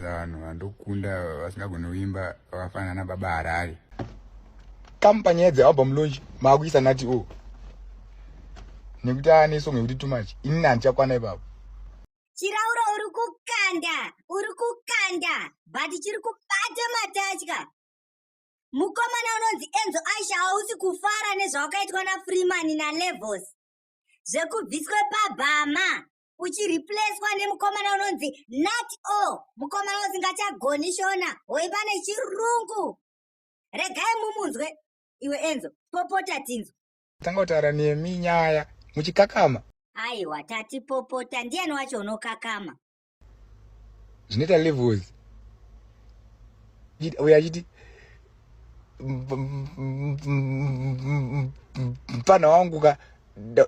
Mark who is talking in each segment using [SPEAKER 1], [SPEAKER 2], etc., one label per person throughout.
[SPEAKER 1] magaisa vanhu vandokunda vasingagoni kuimba vakafanana nababa Harare.
[SPEAKER 2] Kampani yealbum launch maakuisa nati nekuti aneso ngekuti too much ini handichakwana ipapo.
[SPEAKER 3] Chirauro uri kukanda but chiri kubata matatya. Mukomana unonzi Enzo Aisha hausi kufara nezvawakaitwa naFreeman naLevels zvekubviswe pabhama uchireplacewa nemukomana unonzi Nat O, mukomana usingachagoni shona hoipa nechirungu. Regai mumunzwe iwe Enzo, popota tinzwa.
[SPEAKER 2] Tanga kutaura nemi nyaya muchikakama.
[SPEAKER 3] Aiwa tati popota, ndiani wacho unokakama?
[SPEAKER 2] Zvinoita Levels uya achiti mfana wangu ka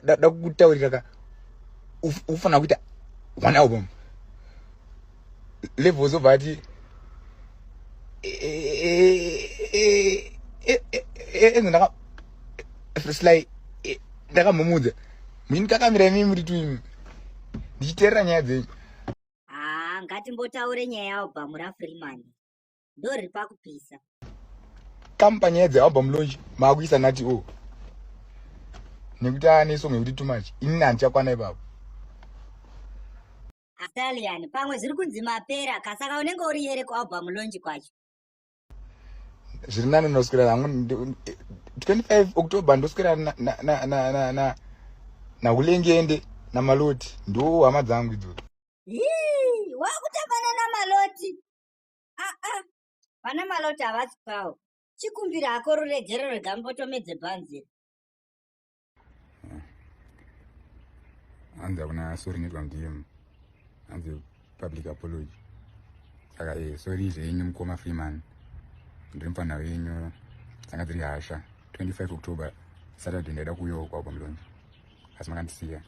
[SPEAKER 2] da kutaurira ka ufana kuita one album. Levels obva ati ndaka Sly ndakamumudza muchikakamira mimi muri tu ndichiteerera nyaya dzenyu.
[SPEAKER 3] Ngatimbotaure nyaya yealbum raFreeman ndori pakupisa.
[SPEAKER 2] Kampani yealbum launch maakuisa nati nekuti aneso ngekuti too much ini handichakwana ipapo.
[SPEAKER 3] Italian pamwe zviri kunzi mapera kasaka unenge uri here kualbum launch kwacho.
[SPEAKER 2] Zviri nani noswera hangu 25 October ndoswera na Ulengende na Maloti ndo hama dzangu idzodzo.
[SPEAKER 3] Wakutambana naMaloti? Vana Maloti havasi kwawo. Chikumbira hako rurejero regambotomedze bhanzi.
[SPEAKER 1] Hanzi hakuna sorry inoitwa mudm, hanzi public apology. Saka sorry zvenyu mukoma Freeman, ndiri mufanha wenyu, dzanga dziri hasha. 25 October Saturday ndaida kuuyawo kualbum launch asi makandisiya.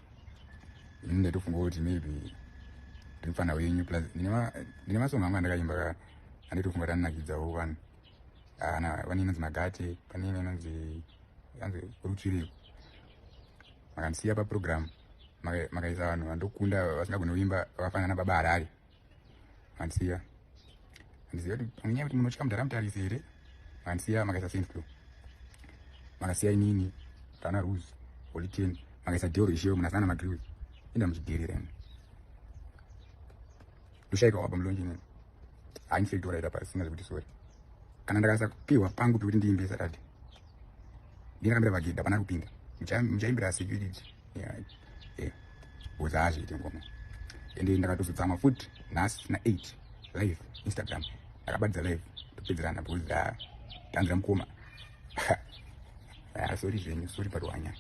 [SPEAKER 1] Ini ndaitofunga kuti maybe ndiri mufanha wenyu plus ndine masongo angu andakaimba andaitofunga kuti anonakidzawo vanhu. Pane inonzi Magate, pane inonzi Rutsvireko. Makandisiya paprogram makaisa vanhu vandokunda vasingagoni kuimba vakafanana nababa Harare. Makandisiya kuti munyaya kuti munotya mudharamutarisi here. Makandisiya makaisa Saint Flow, makasiya inini Rana Rose Holy 10, makaisa Deoro Ishio munasana magrill. Inda muchidherera imi ndoshaika album launch inini haindifeki toraita pasi singazi kuti sorry. Kana ndakasa kupiwa pangu pekuti ndiimbe Saturday ndinakambira vagedha pana kupinda muchaimbira security boza azviite ngoma ende ndakatozotsama futi nhasi na 8 live Instagram ndakabadza live topedzerana because tanzira mukoma sorry zvenyu sorry patwanya.